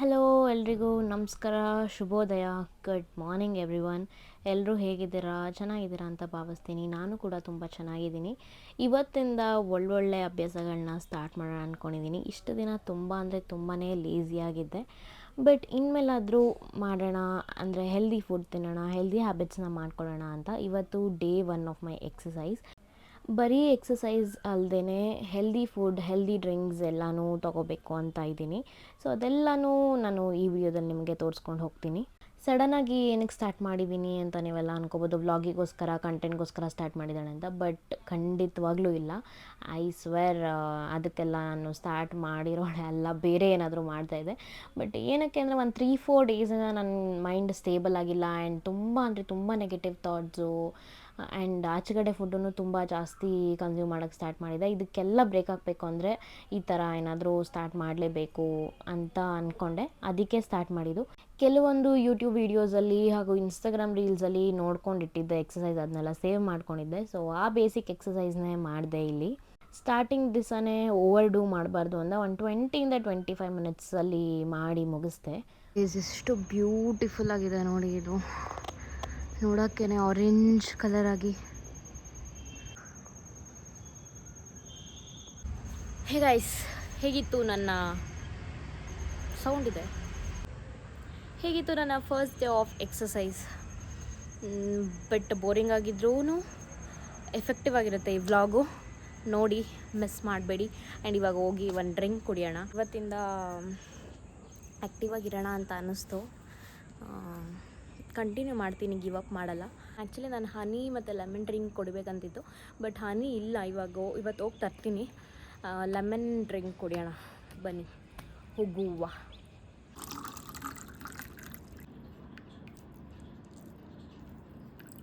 Hello ಎಲ್ರಿಗೂ ನಮಸ್ಕಾರ, ಶುಭೋದಯ, ಗುಡ್ ಮಾರ್ನಿಂಗ್ ಎವ್ರಿವನ್. ಎಲ್ಲರೂ ಹೇಗಿದ್ದೀರಾ? ಚೆನ್ನಾಗಿದ್ದೀರಾ ಅಂತ ಭಾವಿಸ್ತೀನಿ. ನಾನು ಕೂಡ ತುಂಬ ಚೆನ್ನಾಗಿದ್ದೀನಿ. ಇವತ್ತಿಂದ ಒಳ್ಳೊಳ್ಳೆ ಅಭ್ಯಾಸಗಳನ್ನ ಸ್ಟಾರ್ಟ್ ಮಾಡೋಣ ಅಂದ್ಕೊಂಡಿದ್ದೀನಿ. ಇಷ್ಟು ದಿನ ತುಂಬ ಅಂದರೆ ತುಂಬಾ ಲೇಸಿಯಾಗಿದ್ದೆ. ಬಟ್ ಇನ್ಮೇಲಾದರೂ ಮಾಡೋಣ, ಅಂದರೆ ಹೆಲ್ದಿ ಫುಡ್ ತಿನ್ನೋಣ, ಹೆಲ್ದಿ ಹ್ಯಾಬಿಟ್ಸ್ನ ಮಾಡ್ಕೊಳ್ಳೋಣ ಅಂತ ಇವತ್ತು ಡೇ 1 ಆಫ್ ಮೈ ಎಕ್ಸಸೈಸ್. ಬರೀ ಎಕ್ಸಸೈಸ್ ಅಲ್ಲದೇ ಹೆಲ್ದಿ ಫುಡ್, ಹೆಲ್ದಿ ಡ್ರಿಂಕ್ಸ್ ಎಲ್ಲನೂ ತೊಗೋಬೇಕು ಅಂತ ಇದ್ದೀನಿ. ಸೊ ಅದೆಲ್ಲನೂ ನಾನು ಈ ವಿಡಿಯೋದಲ್ಲಿ ನಿಮಗೆ ತೋರಿಸ್ಕೊಂಡು ಹೋಗ್ತೀನಿ. ಸಡನ್ನಾಗಿ ಏನಕ್ಕೆ ಸ್ಟಾರ್ಟ್ ಮಾಡಿದ್ದೀನಿ ಅಂತ ನೀವೆಲ್ಲ ಅನ್ಕೋಬೋದು, ವ್ಲಾಗಿಗೋಸ್ಕರ, ಕಂಟೆಂಟ್ಗೋಸ್ಕರ ಸ್ಟಾರ್ಟ್ ಮಾಡಿದ್ದಾಳೆ ಅಂತ. ಬಟ್ ಖಂಡಿತವಾಗ್ಲೂ ಇಲ್ಲ. ಐ ಸ್ವೇರ್ ಅದಕ್ಕೆಲ್ಲ ನಾನು ಸ್ಟಾರ್ಟ್ ಮಾಡಿರೋಳೆ ಅಲ್ಲ, ಬೇರೆ ಏನಾದರೂ ಮಾಡ್ತಾಯಿದ್ದೆ. ಬಟ್ ಏನಕ್ಕೆ ಅಂದರೆ ಒಂದು 3-4 ಡೇಸಿಂದ ನನ್ನ ಮೈಂಡ್ ಸ್ಟೇಬಲ್ ಆಗಿಲ್ಲ ಆ್ಯಂಡ್ ತುಂಬ ಅಂದರೆ ತುಂಬ ನೆಗೆಟಿವ್ ಥಾಟ್ಸು ಆ್ಯಂಡ್ ಆಚೆಗಡೆ ಫುಡ್ಡನ್ನು ತುಂಬ ಜಾಸ್ತಿ ಕನ್ಸ್ಯೂಮ್ ಮಾಡೋಕ್ಕೆ ಸ್ಟಾರ್ಟ್ ಮಾಡಿದೆ. ಇದಕ್ಕೆಲ್ಲ ಬ್ರೇಕ್ ಆಗಬೇಕು ಅಂದರೆ ಈ ಥರ ಏನಾದರೂ ಸ್ಟಾರ್ಟ್ ಮಾಡಲೇಬೇಕು ಅಂತ ಅಂದ್ಕೊಂಡೆ. ಅದಕ್ಕೆ ಸ್ಟಾರ್ಟ್ ಮಾಡಿದ್ದು. ಕೆಲವೊಂದು ಯೂಟ್ಯೂಬ್ ವೀಡಿಯೋಸಲ್ಲಿ ಹಾಗೂ ಇನ್ಸ್ಟಾಗ್ರಾಮ್ ರೀಲ್ಸಲ್ಲಿ ನೋಡ್ಕೊಂಡಿಟ್ಟಿದ್ದೆ ಎಕ್ಸಸೈಸ್, ಅದನ್ನೆಲ್ಲ ಸೇವ್ ಮಾಡ್ಕೊಂಡಿದ್ದೆ. ಸೊ ಆ ಬೇಸಿಕ್ ಎಕ್ಸಸೈಸ್ನೇ ಮಾಡಿದೆ ಇಲ್ಲಿ. ಸ್ಟಾರ್ಟಿಂಗ್ ದಿವಸನೇ ಓವರ್ ಡೂ ಮಾಡಬಾರ್ದು ಅಂತ ಒಂದು 20-25 ಮಿನಿಟ್ಸಲ್ಲಿ ಮಾಡಿ ಮುಗಿಸ್ದೆ. ಎಷ್ಟು ಬ್ಯೂಟಿಫುಲ್ ಆಗಿದೆ ನೋಡಿ, ಇದು ನೋಡೋಕ್ಕೇ ಆರೆಂಜ್ ಕಲರ್ ಆಗಿ. ಹೇ ಗೈಸ್, ಹೇಗಿತ್ತು ನನ್ನ ಸೌಂಡ್ ಇದೆ, ಹೇಗಿತ್ತು ನನ್ನ first day of exercise? But boring ಆಗಿದ್ರೂ ಎಫೆಕ್ಟಿವ್ ಆಗಿರುತ್ತೆ ಈ ವ್ಲಾಗು. ನೋಡಿ ಮಿಸ್ ಮಾಡಬೇಡಿ. ಆ್ಯಂಡ್ ಇವಾಗ ಹೋಗಿ ಒಂದು ಡ್ರಿಂಕ್ ಕುಡಿಯೋಣ. ಇವತ್ತಿಂದ ಆ್ಯಕ್ಟಿವ್ ಆಗಿರೋಣ ಅಂತ ಅನ್ನಿಸ್ತು. ಕಂಟಿನ್ಯೂ ಮಾಡ್ತೀನಿ, ಗಿವ್ ಅಪ್ ಮಾಡಲ್ಲ. ಆ್ಯಕ್ಚುಲಿ ನಾನು ಹನಿ ಮತ್ತು ಲೆಮನ್ ಡ್ರಿಂಕ್ ಕುಡಿಬೇಕಂತಿತ್ತು, ಬಟ್ ಹನಿ ಇಲ್ಲ. ಇವತ್ತು ಹೋಗಿ ತರ್ತೀನಿ. ಲೆಮನ್ ಡ್ರಿಂಕ್ ಕುಡಿಯೋಣ ಬನ್ನಿ, ಹೋಗುವ.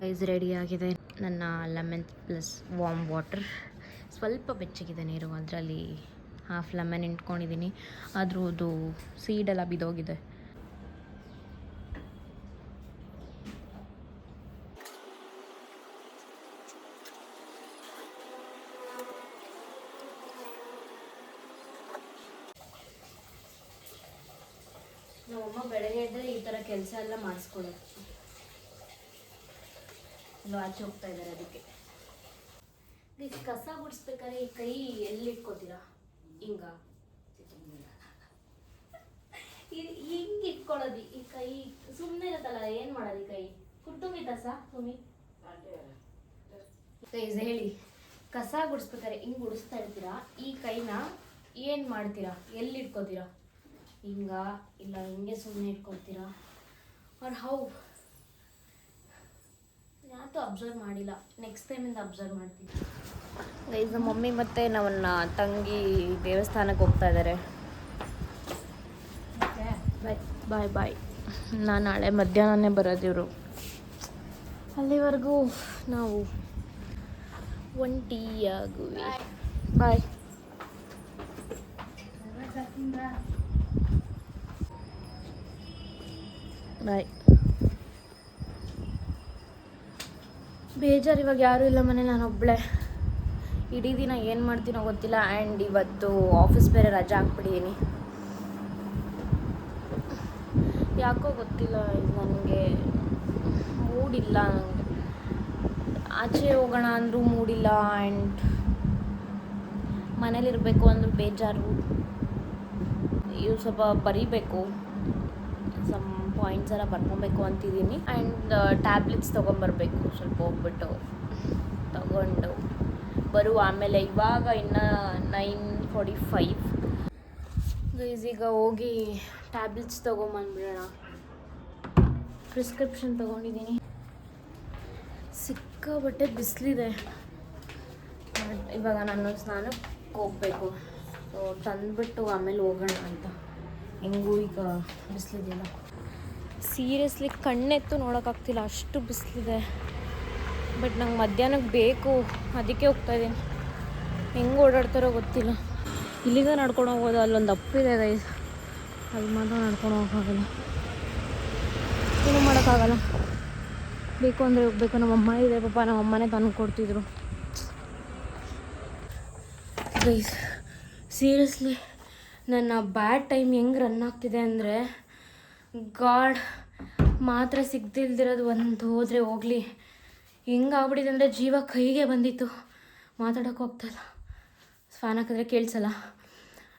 ರೈಸ್ ರೆಡಿ ಆಗಿದೆ. ನನ್ನ ಲೆಮನ್ ಪ್ಲಸ್ ವಾರ್ಮ್ ವಾಟರ್, ಸ್ವಲ್ಪ ಬೆಚ್ಚಗಿದೆ ನೀರು, ಅದರಲ್ಲಿ ಹಾಫ್ ಲೆಮನ್ ಇಟ್ಕೊಂಡಿದ್ದೀನಿ. ಅದ್ರದ್ದು ಸೀಡೆಲ್ಲ ಬಿದ್ದೋಗಿದೆ. ನಮ್ಮಮ್ಮ ಬೆಳಗ್ಗೆ ಇದ್ದರೆ ಈ ಥರ ಕೆಲಸ ಎಲ್ಲ ಮಾಡಿಸ್ಕೊಡೋದು. ಆಚೆ ಹೋಗ್ತಾ ಇದ್ದಾರೆ, ಅದಕ್ಕೆ. ಕಸ ಗುಡಿಸ್ಬೇಕಾದ್ರೆ ಈ ಕೈ ಎಲ್ಲಿ ಇಟ್ಕೋತೀರಾ? ಹಿಂಗ ಹಿಂಗೆ ಇಟ್ಕೊಳ್ಳೋದು. ಈ ಕೈ ಸುಮ್ಮನೆ ಇರುತ್ತಲ್ಲ, ಏನು ಮಾಡೋದು? ಈ ಕೈ ಕುಟ್ಟುಂಗಿತ ಸುಮ್ಮಿ ಹೇಳಿ. ಕಸ ಗುಡಿಸ್ಬೇಕಾದ್ರೆ ಹಿಂಗೆ ಗುಡಿಸ್ತಾ ಇರ್ತೀರಾ, ಈ ಕೈನ ಏನು ಮಾಡ್ತೀರಾ? ಎಲ್ಲಿ ಇಟ್ಕೋತೀರಾ? ಹಿಂಗ ಇಲ್ಲ ಹಿಂಗೆ ಸುಮ್ಮನೆ ಇಟ್ಕೊಳ್ತೀರಾ? ಅವ್ರು ಹೌ ಯಾವತ್ತೂ ಅಬ್ಸರ್ವ್ ಮಾಡಿಲ್ಲ. ನೆಕ್ಸ್ಟ್ ಟೈಮಿಂದ ಅಬ್ಸರ್ವ್ ಮಾಡ್ತೀನಿ. ಗೈಸ್, ನಮ್ಮ ಮಮ್ಮಿ ಮತ್ತು ನನ್ನ ತಂಗಿ ದೇವಸ್ಥಾನಕ್ಕೆ ಹೋಗ್ತಾ ಇದ್ದಾರೆ. ಬಾಯ್ ಬಾಯ್. ನಾನು ನಾಳೆ ಮಧ್ಯಾಹ್ನನೇ ಬರೋದಿವರು. ಅಲ್ಲಿವರೆಗೂ ನಾವು ಒಂಟಿಯಾಗುವೆ. ಬಾಯ್. ಬಾಯ್. ಬೇಜಾರು, ಇವಾಗ ಯಾರೂ ಇಲ್ಲ ಮನೇಲಿ, ನಾನು ಒಬ್ಬಳೇ. ಇಡೀ ದಿನ ಏನು ಮಾಡ್ತೀನೋ ಗೊತ್ತಿಲ್ಲ. ಆ್ಯಂಡ್ ಇವತ್ತು ಆಫೀಸ್ ಬೇರೆ ರಜೆ ಹಾಕ್ಬಿಟ್ಟಿದ್ದೀನಿ. ಯಾಕೋ ಗೊತ್ತಿಲ್ಲ, ನನಗೆ ಮೂಡಿಲ್ಲ. ನನಗೆ ಆಚೆ ಹೋಗೋಣ ಅಂದರೂ ಮೂಡಿಲ್ಲ. ಆ್ಯಂಡ್ ಮನೇಲಿರಬೇಕು ಅಂದರೂ ಬೇಜಾರು. ಇವು ಸ್ವಲ್ಪ ಬರೀಬೇಕು, ಸಮ್ ಪಾಯಿಂಟ್ಸ್ ಎಲ್ಲ ಬರ್ಕೊಬೇಕು ಅಂತಿದ್ದೀನಿ. And tablets ತೊಗೊಂಬರ್ಬೇಕು. ಸ್ವಲ್ಪ ಹೋಗ್ಬಿಟ್ಟು ತಗೊಂಡು ಬರುವ. ಆಮೇಲೆ ಇವಾಗ ಇನ್ನು 9:45. ಈಗ ಹೋಗಿ ಟ್ಯಾಬ್ಲೆಟ್ಸ್ ತೊಗೊಂಬಂದ್ಬಿಡೋಣ. ಪ್ರಿಸ್ಕ್ರಿಪ್ಷನ್ ತೊಗೊಂಡಿದ್ದೀನಿ. ಸಿಕ್ಕಾಬಟ್ಟೆ ಬಿಸಿಲಿದೆ. ಇವಾಗ ನಾನು ಸ್ನಾನಕ್ಕೆ ಹೋಗಬೇಕು. ಸೊ ತಂದುಬಿಟ್ಟು ಆಮೇಲೆ ಹೋಗೋಣ ಅಂತ. ಹೆಂಗೂ ಈಗ ಬಿಸಿಲಿದೆಯಲ್ಲ, ಸೀರಿಯಸ್ಲಿ ಕಣ್ಣೆತ್ತು ನೋಡೋಕ್ಕಾಗ್ತಿಲ್ಲ, ಅಷ್ಟು ಬಿಸಿಲಿದೆ. ಬಟ್ ನಂಗೆ ಮಧ್ಯಾಹ್ನಕ್ಕೆ ಬೇಕು, ಅದಕ್ಕೆ ಹೋಗ್ತಾಯಿದ್ದೀನಿ. ಹೆಂಗೆ ಓಡಾಡ್ತಾರೋ ಗೊತ್ತಿಲ್ಲ. ಇಲ್ಲಿಗೆ ನಡ್ಕೊಂಡು ಹೋಗೋದು. ಅಲ್ಲೊಂದು ಅಪ್ಪಿದೆ ಗೈಸ್, ಅಲ್ಲಿ ಮಾತ್ರ ನಡ್ಕೊಂಡು ಹೋಗೋಕ್ಕಾಗಲ್ಲ, ಏನೂ ಮಾಡೋಕ್ಕಾಗಲ್ಲ. ಬೇಕು ಅಂದರೆ ಹೋಗ್ಬೇಕು. ನಮ್ಮಮ್ಮ ಇದೆ ಪಾಪ, ನಮ್ಮಮ್ಮನೇ ತಂದು ಕೊಡ್ತಿದ್ರು. ಗೈಸ್ ಸೀರಿಯಸ್ಲಿ ನನ್ನ ಬ್ಯಾಡ್ ಟೈಮ್ ಹೆಂಗೆ ರನ್ ಆಗ್ತಿದೆ ಅಂದರೆ, ಗಾಡ್, ಮಾತ್ರ ಸಿಗ್ದಿಲ್ದಿರೋದು ಒಂದು ಹೋದರೆ ಹೋಗಲಿ, ಹೆಂಗಾಗ್ಬಿಟ್ಟಿದೆ ಅಂದರೆ ಜೀವ ಕೈಗೆ ಬಂದಿತ್ತು, ಮಾತಾಡೋಕೆ ಹೋಗ್ತಾಯಿಲ್ಲ. ಫ್ಯಾನ್ ಹಾಕಿದ್ರೆ ಕೇಳಿಸಲ್ಲ.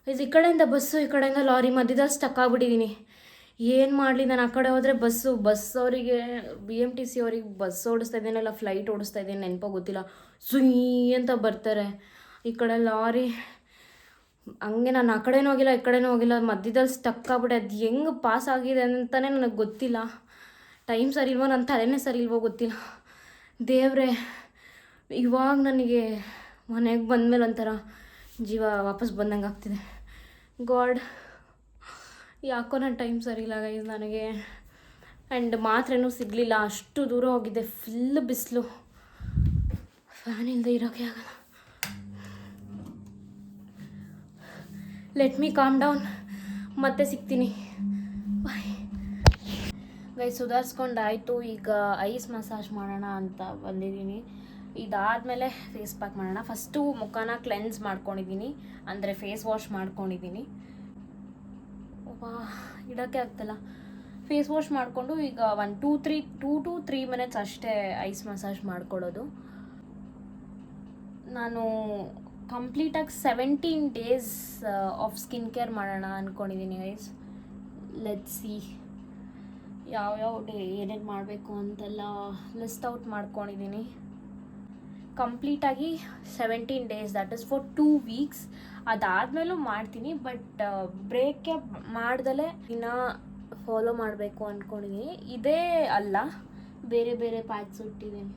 ಇದು ಈ ಕಡೆಯಿಂದ ಬಸ್ಸು, ಈ ಕಡೆಯಿಂದ ಲಾರಿ, ಮಧ್ಯದಲ್ಲಿ ಸ್ಟಕ್ ಆಗಿಬಿಟ್ಟಿದ್ದೀನಿ. ಏನು ಮಾಡಲಿ? ನಾನು ಆ ಕಡೆ ಹೋದರೆ ಬಸ್ ಅವರಿಗೆ BMTC ಅವ್ರಿಗೆ ಬಸ್ ಓಡಿಸ್ತಾ ಇದ್ದೀನಲ್ಲ ಫ್ಲೈಟ್ ಓಡಿಸ್ತಾ ಇದ್ದೀನಿ ನೆನಪೋ ಗೊತ್ತಿಲ್ಲ, ಸುಯ್ ಅಂತ ಬರ್ತಾರೆ. ಈ ಕಡೆ ಲಾರಿ, ಹಂಗೆ ನಾನು ಆ ಕಡೆನೂ ಹೋಗಿಲ್ಲ ಈ ಕಡೆನೂ ಹೋಗಿಲ್ಲ, ಮಧ್ಯದಲ್ಲಿ ಸ್ಟಕ್ ಆಗ್ಬಿಟ್ಟೆ. ಅದು ಹೆಂಗೆ ಪಾಸ್ ಆಗಿದೆ ಅಂತಲೇ ನನಗೆ ಗೊತ್ತಿಲ್ಲ. ಟೈಮ್ ಸರಿ ಇಲ್ವೋ, ನನ್ನ ತಲೆನೇ ಸರಿ ಇಲ್ವೋ ಗೊತ್ತಿಲ್ಲ. ದೇವ್ರೆ, ಇವಾಗ ನನಗೆ ಮನೆಗೆ ಬಂದಮೇಲೆ ಒಂಥರ ಜೀವ ವಾಪಸ್ ಬಂದಂಗೆ ಆಗ್ತಿದೆ. ಗಾಡ್, ಯಾಕೋ ನನ್ನ ಟೈಮ್ ಸರಿ ಇಲ್ಲ ಗೈಸ್ ನನಗೆ. ಆ್ಯಂಡ್ ಮಾತ್ರೇನೂ ಸಿಗಲಿಲ್ಲ, ಅಷ್ಟು ದೂರ ಹೋಗಿದ್ದೆ, ಫುಲ್ ಬಿಸಿಲು, ಫ್ಯಾನ್ ಇಲ್ಲದೆ ಇರೋಕ್ಕೆ ಆಗಲ್ಲ. ಲೆಟ್ ಮೀ ಕಾಮ್ ಡೌನ್, ಮತ್ತೆ ಸಿಗ್ತೀನಿ, ಬಾಯ್. ಗೈಸ್ ಸುಧಾರಿಸ್ಕೊಂಡಾಯಿತು. ಈಗ ಐಸ್ ಮಸಾಜ್ ಮಾಡೋಣ ಅಂತ ಬಂದಿದ್ದೀನಿ. ಇದಾದಮೇಲೆ ಫೇಸ್ ಪ್ಯಾಕ್ ಮಾಡೋಣ. ಫಸ್ಟು ಮುಖನ ಕ್ಲೆನ್ಸ್ ಮಾಡ್ಕೊಂಡಿದ್ದೀನಿ, ಅಂದರೆ ಫೇಸ್ ವಾಶ್ ಮಾಡ್ಕೊಂಡಿದ್ದೀನಿ. ಇಡೋಕ್ಕೆ ಆಗ್ತಲ್ಲ. ಫೇಸ್ ವಾಶ್ ಮಾಡಿಕೊಂಡು ಈಗ 2 to 3 ಮಿನಿಟ್ಸ್ ಅಷ್ಟೇ ಐಸ್ ಮಸಾಜ್ ಮಾಡ್ಕೊಳ್ಳೋದು. ನಾನು ಕಂಪ್ಲೀಟಾಗಿ 17 ಡೇಸ್ ಆಫ್ ಸ್ಕಿನ್ ಕೇರ್ ಮಾಡೋಣ ಅಂದ್ಕೊಂಡಿದ್ದೀನಿ ಗೈಸ್. ಲೆಟ್ಸ್ ಸಿ ಯಾವ್ಯಾವ ಡೇ ಏನೇನು ಮಾಡಬೇಕು ಅಂತೆಲ್ಲ ಲಿಸ್ಟ್ ಔಟ್ ಮಾಡ್ಕೊಂಡಿದ್ದೀನಿ. ಕಂಪ್ಲೀಟಾಗಿ 17 days, that is for 2 weeks. ಅದಾದಮೇಲೂ ಮಾಡ್ತೀನಿ, ಬಟ್ ಬ್ರೇಕೆ ಮಾಡ್ದಲೇ ದಿನ ಫಾಲೋ ಮಾಡಬೇಕು ಅಂದ್ಕೊಂಡಿದ್ದೀನಿ. ಇದೇ ಅಲ್ಲ, ಬೇರೆ ಬೇರೆ ಪ್ಯಾಕ್ಸ್ ಇಟ್ಟಿದ್ದೀನಿ.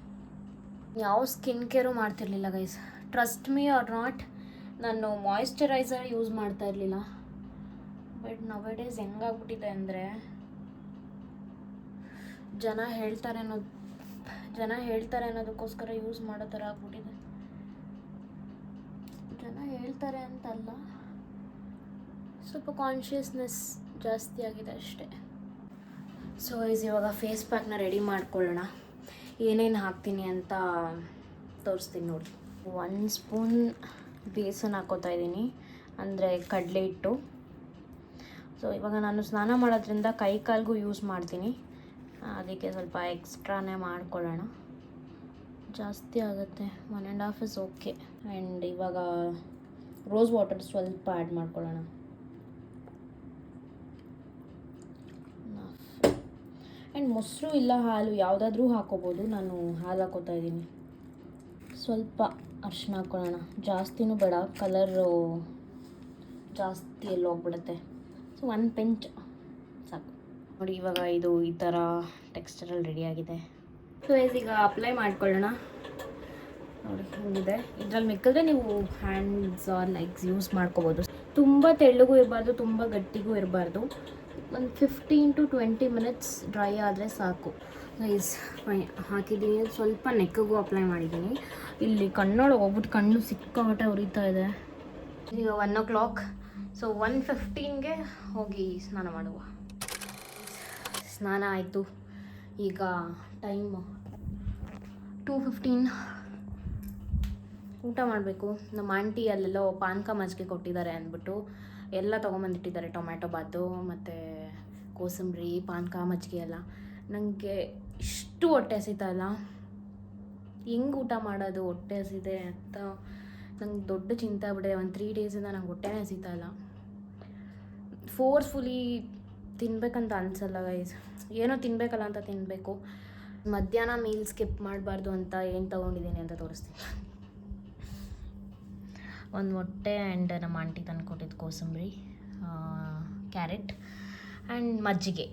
ಯಾವ ಸ್ಕಿನ್ ಕೇರು ಮಾಡ್ತಿರ್ಲಿಲ್ಲ guys, trust me or not. ನಾನು ಮಾಯಿಶ್ಚರೈಸರ್ ಯೂಸ್ ಮಾಡ್ತಾ ಇರಲಿಲ್ಲ, ಬಟ್ ನವೇಡೇಸ್ ಹೆಂಗಾಗ್ಬಿಟ್ಟಿದೆ ಅಂದರೆ, ಜನ ಹೇಳ್ತಾರೆ ಅನ್ನೋದಕ್ಕೋಸ್ಕರ ಯೂಸ್ ಮಾಡೋ ಥರ ಆಗ್ಬಿಟ್ಟಿದೆ. ಜನ ಹೇಳ್ತಾರೆ ಅಂತಲ್ಲ, ಸ್ವಲ್ಪ ಕಾನ್ಷಿಯಸ್ನೆಸ್ ಜಾಸ್ತಿ ಆಗಿದೆ ಅಷ್ಟೇ. ಸೊ ಇವಾಗ ಫೇಸ್ ಪ್ಯಾಕ್ನ ರೆಡಿ ಮಾಡ್ಕೊಳ್ಳೋಣ. ಏನೇನು ಹಾಕ್ತೀನಿ ಅಂತ ತೋರಿಸ್ತೀನಿ ನೋಡಿ. 1 ಸ್ಪೂನ್ ಬೇಸನ್ ಹಾಕೋತಾ ಇದ್ದೀನಿ, ಅಂದರೆ ಕಡಲೆ ಹಿಟ್ಟು. ಸೊ ಇವಾಗ ನಾನು ಸ್ನಾನ ಮಾಡೋದ್ರಿಂದ ಕೈ ಕಾಲಿಗೂ ಯೂಸ್ ಮಾಡ್ತೀನಿ, ಅದಕ್ಕೆ ಸ್ವಲ್ಪ ಎಕ್ಸ್ಟ್ರಾನೇ ಮಾಡ್ಕೊಳ್ಳೋಣ. ಜಾಸ್ತಿ ಆಗುತ್ತೆ, 1.5 ಇಸ್ ಓಕೆ. ಆ್ಯಂಡ್ ಇವಾಗ ರೋಸ್ ವಾಟರ್ ಸ್ವಲ್ಪ ಆ್ಯಡ್ ಮಾಡ್ಕೊಳ್ಳೋಣ. ಆ್ಯಂಡ್ ಮೊಸರು ಇಲ್ಲ ಹಾಲು ಯಾವುದಾದ್ರೂ ಹಾಕೋಬೋದು. ನಾನು ಹಾಲು ಹಾಕೋತಾ ಇದ್ದೀನಿ. ಸ್ವಲ್ಪ ಅರಿಶಿನ ಹಾಕ್ಕೊಳ್ಳೋಣ, ಜಾಸ್ತಿನೂ ಬೇಡ, ಕಲರು ಜಾಸ್ತಿ ಎಲ್ಲಿ ಹೋಗ್ಬಿಡುತ್ತೆ. ಸೊ 1 ಪಿಂಚ್ ಸಾಕು ನೋಡಿ. ಇವಾಗ ಇದು ಈ ಥರ ಟೆಕ್ಸ್ಚರಲ್ಲಿ ರೆಡಿಯಾಗಿದೆ. ಸೊ ಈಗ ಅಪ್ಲೈ ಮಾಡ್ಕೊಳ್ಳೋಣ ನೋಡಿ, ಹಿಂಗಿದೆ. ಇದ್ರಲ್ಲಿ ಮಿಕ್ಕಿದ್ರೆ ನೀವು ಹ್ಯಾಂಡ್ಸ್ ಆರ್ ಲೆಗ್ಸ್ ಯೂಸ್ ಮಾಡ್ಕೋಬೋದು. ತುಂಬ ತೆಳ್ಳಗೂ ಇರಬಾರ್ದು, ತುಂಬ ಗಟ್ಟಿಗೂ ಇರಬಾರ್ದು. ಒಂದು 15 to 20 ಮಿನಿಟ್ಸ್ ಡ್ರೈ ಆದರೆ ಸಾಕು. ಗೈಸ್ ಹಾಕಿದ್ದೀನಿ. ಸ್ವಲ್ಪ ನೆಕ್ಕಿಗೂ ಅಪ್ಲೈ ಮಾಡಿದ್ದೀನಿ. ಇಲ್ಲಿ ಕಣ್ಣೊಳಗೆ ಹೋಗ್ಬಿಟ್ಟು ಕಣ್ಣು ಸಿಕ್ಕಾಪಟ್ಟೆ ಉರಿತಾ ಇದೆ. ಈಗ 1 o'clock. ಸೊ 1:15ಗೆ ಹೋಗಿ ಸ್ನಾನ ಮಾಡುವ. ಸ್ನಾನ ಆಯಿತು. ಈಗ ಟೈಮು 2:15. ಊಟ ಮಾಡಬೇಕು. ನಮ್ಮ ಆಂಟಿ ಅಲ್ಲೆಲ್ಲೋ ಪಾನಕ ಮಜ್ಜಿಗೆ ಕೊಟ್ಟಿದ್ದಾರೆ ಅಂದ್ಬಿಟ್ಟು ಎಲ್ಲ ತೊಗೊಂಬಂದಿಟ್ಟಿದ್ದಾರೆ. ಟೊಮ್ಯಾಟೊ ಬಾತು ಮತ್ತು ಕೋಸಂಬರಿ, ಪಾನಕ, ಮಜ್ಜಿಗೆ ಎಲ್ಲ. ನನಗೆ ಇಷ್ಟು ಹೊಟ್ಟೆ ಹಸಿತಲ್ಲ, ಹೆಂಗೆ ಊಟ ಮಾಡೋದು, ಹೊಟ್ಟೆ ಹಸಿದೆ ಅಂತ ನಂಗೆ ದೊಡ್ಡ ಚಿಂತೆ ಆಗ್ಬಿಟ್ಟಿದೆ. 3 ಡೇಸಿಂದ ನಂಗೆ ಹೊಟ್ಟೆನೇ ಹಸಿತಾಯಿಲ್ಲ. ಫೋರ್ಸ್ಫುಲಿ ತಿನ್ಬೇಕಂತ ಅನಿಸಲ್ಲ ಗೈಸ್, ಏನೋ ತಿನ್ನಬೇಕಲ್ಲ ಅಂತ ತಿನ್ನಬೇಕು. ಮಧ್ಯಾಹ್ನ ಮೀಲ್ ಸ್ಕಿಪ್ ಮಾಡಬಾರ್ದು ಅಂತ ಏನು ತೊಗೊಂಡಿದ್ದೀನಿ ಅಂತ ತೋರಿಸ್ತೀನಿ. ಒಂದು ಮೊಟ್ಟೆ ಆ್ಯಂಡ್ ನಮ್ಮ ಆಂಟಿ ತಂದು ಕೊಟ್ಟಿದ್ದು ಕೋಸಂಬರಿ, ಕ್ಯಾರೆಟ್ ಆ್ಯಂಡ್ ಮಜ್ಜಿಗೆ.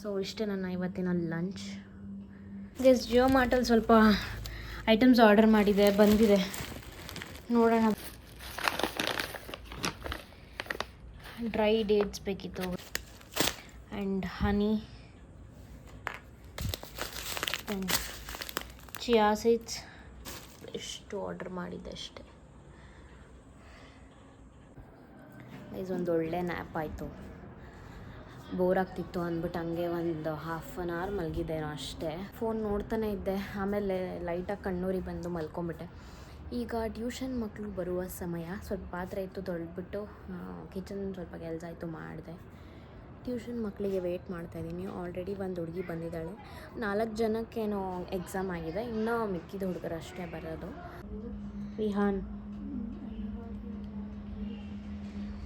ಸೊ ಇಷ್ಟೇ ನನ್ನ ಇವತ್ತಿನ ಲಂಚ್. ಗೈಸ್ ಜಿಯೋ ಮಾರ್ಟಲ್ಲಿ ಸ್ವಲ್ಪ ಐಟಮ್ಸ್ ಆರ್ಡರ್ ಮಾಡಿದೆ, ಬಂದಿದೆ, ನೋಡೋಣ. ಡ್ರೈ ಡೇಟ್ಸ್ ಬೇಕಿತ್ತು and honey and chia seeds. ಎಷ್ಟು ಆರ್ಡರ್ ಮಾಡಿದ್ದೆ ಅಷ್ಟೇ. ಒಂದು ಒಳ್ಳೆ ನ್ಯಾಪ್ ಆಯಿತು. ಬೋರ್ ಆಗ್ತಿತ್ತು ಅಂದ್ಬಿಟ್ಟು ಹಂಗೆ ಒಂದು 1/2 hour ಮಲಗಿದ್ದೇನೋ ಅಷ್ಟೇ. ಫೋನ್ ನೋಡ್ತಾನೆ ಇದ್ದೆ, ಆಮೇಲೆ ಲೈಟಾಗಿ ಕಣ್ಣೂರಿಗೆ ಬಂದು ಮಲ್ಕೊಂಬಿಟ್ಟೆ. ಈಗ ಟ್ಯೂಷನ್ ಮಕ್ಕಳು ಬರುವ ಸಮಯ. ಸ್ವಲ್ಪ ಪಾತ್ರೆ ಇತ್ತು ತೊಳೆದ್ಬಿಟ್ಟು ಕಿಚನ್ ಸ್ವಲ್ಪ ಕೆಲಸ ಇತ್ತು ಮಾಡಿದೆ. ಟ್ಯೂಷನ್ ಮಕ್ಕಳಿಗೆ ವೆಯ್ಟ್ ಮಾಡ್ತಾಯಿದ್ದೀನಿ. ಆಲ್ರೆಡಿ ಒಂದು ಹುಡುಗಿ ಬಂದಿದ್ದಾಳೆ. 4 ಜನಕ್ಕೇನೋ ಎಕ್ಸಾಮ್ ಆಗಿದೆ, ಇನ್ನೂ ಮಿಕ್ಕಿದ ಹುಡುಗರು ಅಷ್ಟೇ ಬರೋದು. Vihaan,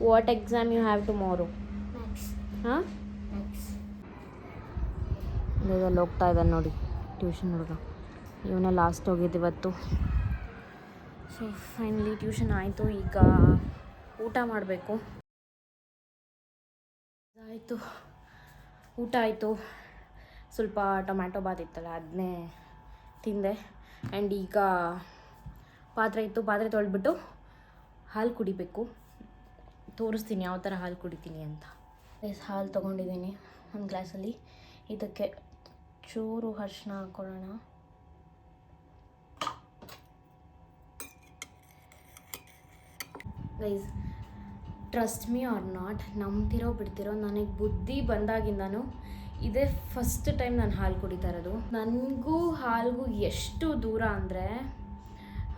what exam you have tomorrow? ಹಾಂ, ಅಲ್ಲಿ ಹೋಗ್ತಾ ಇದ್ದಾನೆ ನೋಡಿ ಟ್ಯೂಷನ್ ಹುಡುಗ. ಇವನೇ ಲಾಸ್ಟ್ ಹೋಗಿದ್ದು ಇವತ್ತು. ಸೊ ಫೈನಲಿ ಟ್ಯೂಷನ್ ಆಯಿತು. ಈಗ ಊಟ ಮಾಡಬೇಕು. ಆಯಿತು, ಊಟ ಆಯಿತು. ಸ್ವಲ್ಪ ಟೊಮ್ಯಾಟೊ ಬಾತ್ ಇತ್ತಲ್ಲ ಅದನ್ನೇ ತಿಂದೆ. ಆ್ಯಂಡ್ ಈಗ ಪಾತ್ರೆ ಇತ್ತು, ಪಾತ್ರೆ ತೊಳೆದ್ಬಿಟ್ಟು ಹಾಲು ಕುಡಿಬೇಕು. ತೋರಿಸ್ತೀನಿ ಯಾವ ಥರ ಹಾಲು ಕುಡಿತೀನಿ ಅಂತ. ಹಾಲು ತೊಗೊಂಡಿದ್ದೀನಿ ಒಂದು ಗ್ಲಾಸಲ್ಲಿ. ಇದಕ್ಕೆ ಚೂರು ಅರಿಶಿನ ಹಾಕ್ಕೊಳ್ಳೋಣ. Guys, trust me or not, ನಂಬ್ತಿರೋ ಬಿಡ್ತಿರೋ, ನನಗೆ ಬುದ್ಧಿ ಬಂದಾಗಿಂದನೂ ಇದೇ ಫಸ್ಟ್ ಟೈಮ್ ನಾನು ಹಾಲು ಕುಡಿತಾ ಇರೋದು. ನನಗೂ ಹಾಲಿಗೂ ಎಷ್ಟು ದೂರ ಅಂದರೆ,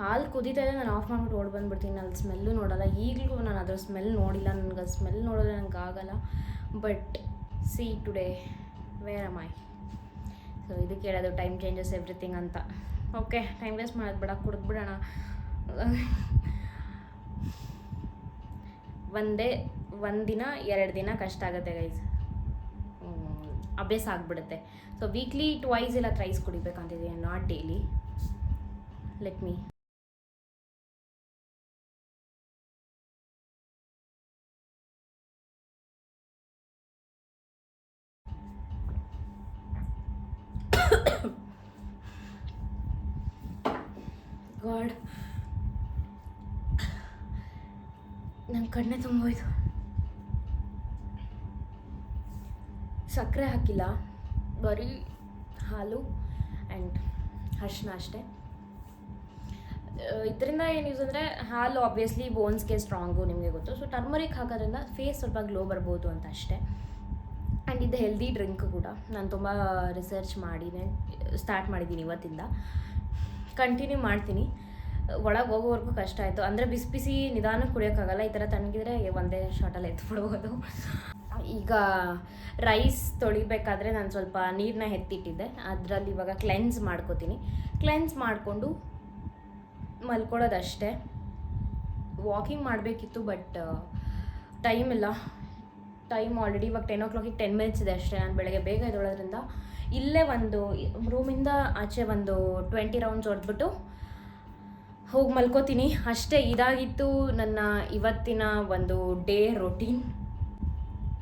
ಹಾಲು ಕುದೀತಾ ಇದೆ, ನಾನು ಆಫ್ ಮಾಡಿಬಿಟ್ಟು ಓಡಿ ಬಂದುಬಿಡ್ತೀನಿ. ಅಲ್ಲಿ ಸ್ಮೆಲ್ಲು ನೋಡೋಲ್ಲ. ಈಗಲೂ ನಾನು ಅದರ ಸ್ಮೆಲ್ ನೋಡಿಲ್ಲ. ನನಗೆ ಸ್ಮೆಲ್ ನೋಡಿದ್ರೆ ನನಗೆ ಆಗಲ್ಲ. But see today where am I? So ಇದಕ್ಕೆ ಹೇಳೋದು ಟೈಮ್ ಚೇಂಜಸ್ ಎವ್ರಿಥಿಂಗ್ ಅಂತ. ಓಕೆ, ಟೈಮ್ ವೇಸ್ಟ್ ಮಾಡೋದು ಬೇಡ, ಕುಡಿದ್ಬಿಡೋಣ. ಒಂದು ದಿನ 2 ದಿನ ಕಷ್ಟ ಆಗುತ್ತೆ ಗೈಸ್, ಅಭ್ಯಾಸ ಆಗಿಬಿಡುತ್ತೆ. ಸೊ ವೀಕ್ಲಿ ಟ್ವೈಸ್ ಇಲ್ಲ ಥ್ರೈಸ್ ಕುಡಿಬೇಕಂತಿದ್ದೀನಿ, not daily. Let me god, ನನ್ನ ಕಣ್ಣೆ ತುಂಬೋಯ್ತು. ಸಕ್ಕರೆ ಹಾಕಿಲ್ಲ, ಬರೀ ಹಾಲು ಆ್ಯಂಡ್ ಅರಿಶಿನ ಅಷ್ಟೇ. ಇದರಿಂದ ಏನು ಯೂಸ್ ಅಂದರೆ, ಹಾಲು ಆಬ್ವಿಯಸ್ಲಿ ಬೋನ್ಸ್ಗೆ ಸ್ಟ್ರಾಂಗು, ನಿಮಗೆ ಗೊತ್ತು. ಸೊ ಟರ್ಮರಿಕ್ ಹಾಕೋದ್ರಿಂದ ಫೇಸ್ ಸ್ವಲ್ಪ ಗ್ಲೋ ಬರ್ಬೋದು ಅಂತ ಅಷ್ಟೇ. ಆ್ಯಂಡ್ ಇದು ಹೆಲ್ದಿ ಡ್ರಿಂಕ್ ಕೂಡ. ನಾನು ತುಂಬ ರಿಸರ್ಚ್ ಮಾಡಿನೇ ಸ್ಟಾರ್ಟ್ ಮಾಡಿದ್ದೀನಿ. ಇವತ್ತಿಂದ ಕಂಟಿನ್ಯೂ ಮಾಡ್ತೀನಿ. ಒಳಗೆ ಹೋಗೋವರೆಗೂ ಕಷ್ಟ ಆಯಿತು. ಅಂದರೆ ಬಿಸಿ ಬಿಸಿ ನಿಧಾನಕ್ಕೆ ಕುಡಿಯೋಕ್ಕಾಗಲ್ಲ. ಈ ಥರ ತಣ್ಣಗಿದ್ರೆ ಒಂದೇ ಶಾರ್ಟಲ್ಲಿ ಎತ್ಬಿಡ್ಬೋದು. ಈಗ ರೈಸ್ ತೊಳಿಬೇಕಾದ್ರೆ ನಾನು ಸ್ವಲ್ಪ ನೀರನ್ನ ಎತ್ತಿಟ್ಟಿದ್ದೆ. ಅದರಲ್ಲಿ ಇವಾಗ ಕ್ಲೆನ್ಸ್ ಮಾಡ್ಕೋತೀನಿ. ಕ್ಲೆನ್ಸ್ ಮಾಡಿಕೊಂಡು ಮಲ್ಕೊಳ್ಳೋದಷ್ಟೇ. ವಾಕಿಂಗ್ ಮಾಡಬೇಕಿತ್ತು, ಬಟ್ ಟೈಮ್ ಇಲ್ಲ. ಟೈಮ್ ಆಲ್ರೆಡಿ ಇವಾಗ 10 o'clock 10 minutes ಇದೆ ಅಷ್ಟೇ. ನಾನು ಬೆಳಗ್ಗೆ ಬೇಗ ಎದ್ದೇಳೋದ್ರಿಂದ ಇಲ್ಲೇ ಒಂದು ರೂಮಿಂದ ಆಚೆ ಒಂದು 20 rounds ಹೊಡೆದ್ಬಿಟ್ಟು ಹೋಗಿ ಮಲ್ಕೋತೀನಿ ಅಷ್ಟೇ. ಇದಾಗಿತ್ತು ನನ್ನ ಇವತ್ತಿನ ಒಂದು ಡೇ ರೊಟೀನ್.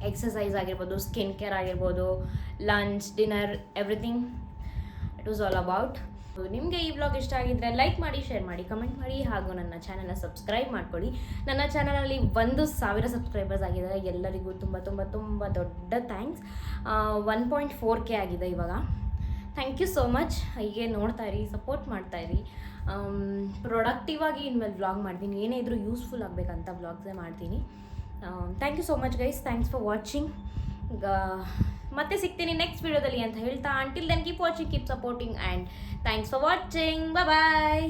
ಎಕ್ಸಸೈಸ್ ಆಗಿರ್ಬೋದು, ಸ್ಕಿನ್ ಕೇರ್ ಆಗಿರ್ಬೋದು, lunch, dinner, everything it was all about. ನಿಮಗೆ ಈ ವ್ಲಾಗ್ ಇಷ್ಟ ಆಗಿದ್ದರೆ ಲೈಕ್ ಮಾಡಿ, ಶೇರ್ ಮಾಡಿ, ಕಮೆಂಟ್ ಮಾಡಿ, ಹಾಗೂ ನನ್ನ ಚಾನಲ್ನ ಸಬ್ಸ್ಕ್ರೈಬ್ ಮಾಡ್ಕೊಳ್ಳಿ. ನನ್ನ ಚಾನಲಲ್ಲಿ 1,000 ಸಬ್ಸ್ಕ್ರೈಬರ್ಸ್ ಆಗಿದ್ದಾರೆ. ಎಲ್ಲರಿಗೂ ತುಂಬ ತುಂಬ ತುಂಬ ದೊಡ್ಡ ಥ್ಯಾಂಕ್ಸ್. 1.4K ಆಗಿದೆ ಇವಾಗ. Thank you so much. ಹೀಗೆ ನೋಡ್ತಾ ಇರಿ, ಸಪೋರ್ಟ್ ಮಾಡ್ತಾಯಿರಿ. ಪ್ರೊಡಕ್ಟಿವ್ ಆಗಿ ಇನ್ಮೇಲೆ ವ್ಲಾಗ್ ಮಾಡ್ತೀನಿ. ಏನೇ ಇದ್ರೂ ಯೂಸ್ಫುಲ್ ಆಗಬೇಕಂತ ವ್ಲಾಗ್ಸೇ ಮಾಡ್ತೀನಿ. Thank you so much guys. Thanks for watching. ಈಗ ಮತ್ತೆ ಸಿಗ್ತೀನಿ ನೆಕ್ಸ್ಟ್ ವಿಡಿಯೋದಲ್ಲಿ ಅಂತ ಹೇಳ್ತಾ, until then keep watching, keep supporting, and thanks for watching. Bye.